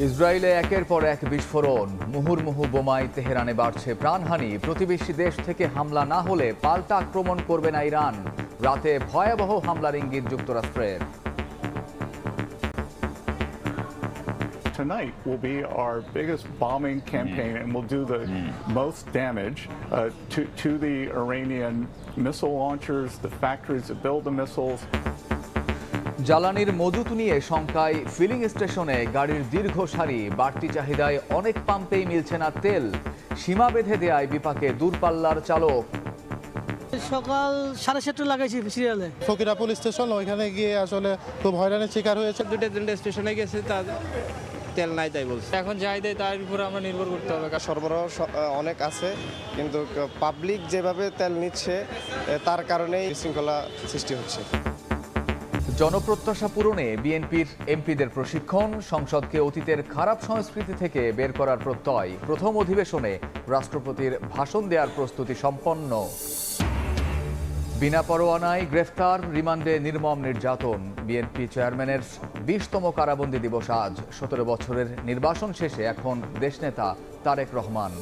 ইসরায়েলে একের পর এক বিস্ফোরণ, মুহুর্মুহু বোমায় তেহরানে বাড়ছে প্রাণহানি। প্রতিবেশী দেশ থেকে হামলা না হলে পাল্টা আক্রমণ করবে না ইরান। রাতে ভয়াবহ হামলার ইঙ্গিত যুক্তরাষ্ট্রের। Tonight will be our biggest bombing campaign, and we'll do the most damage to the Iranian missile launchers, the factories that build the missiles. জ্বালানির মজুত নিয়ে শঙ্কায় ফিলিং স্টেশনে গাড়ির দীর্ঘ সারি। বাড়তি চাহিদায় অনেক পাম্পেই মিলছে না তেল। সীমা বেঁধে দেয়ায় বিপাকে দূরপাল্লার চালক। সকাল 7:30 লাগাইছি সিরিয়ালে। ফকিরা পুলিশ স্টেশন, ওইখানে গিয়ে আসলে খুব হয়রানির শিকার হয়েছে। দুটো স্টেশনে গেছে, তার তেল নাই তাই বলছে। এখন যাই দেয় তার উপরে আমরা নির্ভর করতে হবে। সরবরাহ অনেক আছে, কিন্তু পাবলিক যেভাবে তেল নিচ্ছে তার কারণেই বিশৃঙ্খলা সৃষ্টি হচ্ছে। জনপ্রত্যাশা পূরণে বিএনপির এমপিদের প্রশিক্ষণ, সংসদকে অতীতের খারাপ সংস্কৃতি থেকে বের করার প্রত্যয়। প্রথম অধিবেশনে রাষ্ট্রপতির ভাষণ দেওয়ার প্রস্তুতি সম্পন্ন। বিনা পরোয়ানায় গ্রেফতার, রিমান্ডে নির্মম নির্যাতন। বিএনপি চেয়ারম্যানের 20তম কারাবন্দী দিবস আজ। 17 বছরের নির্বাসন শেষে এখন দেশনেতা তারেক রহমান।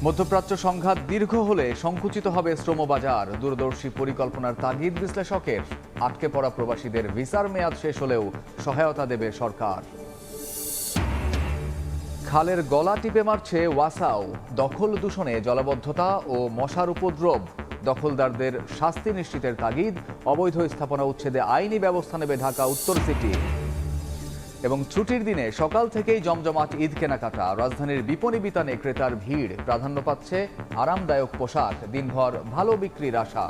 মধ্যপ্রাচ্য সংঘাত দীর্ঘ হলে সংকুচিত হবে শ্রমবাজার। দূরদর্শী পরিকল্পনার তাগিদ বিশ্লেষকের। আটকে পড়া প্রবাসীদের ভিসার মেয়াদ শেষ হলেও সহায়তা দেবে সরকার। খালের গলা টিপে মারছে ওয়াসাও। দখল দূষণে জলাবদ্ধতা ও মশার উপদ্রব। দখলদারদের শাস্তি নিশ্চিতের তাগিদ। অবৈধ স্থাপনা উচ্ছেদে আইনি ব্যবস্থা নেবে ঢাকা উত্তর সিটি। এবং ছুটির দিনে সকাল থেকেই জমজমাট ঈদ কেনাকাটা। রাজধানীর বিপণী বিতানে ক্রেতার ভিড়। প্রাধান্য পাচ্ছে আরামদায়ক পোশাক। দিনভর ভালো বিক্রির আশা।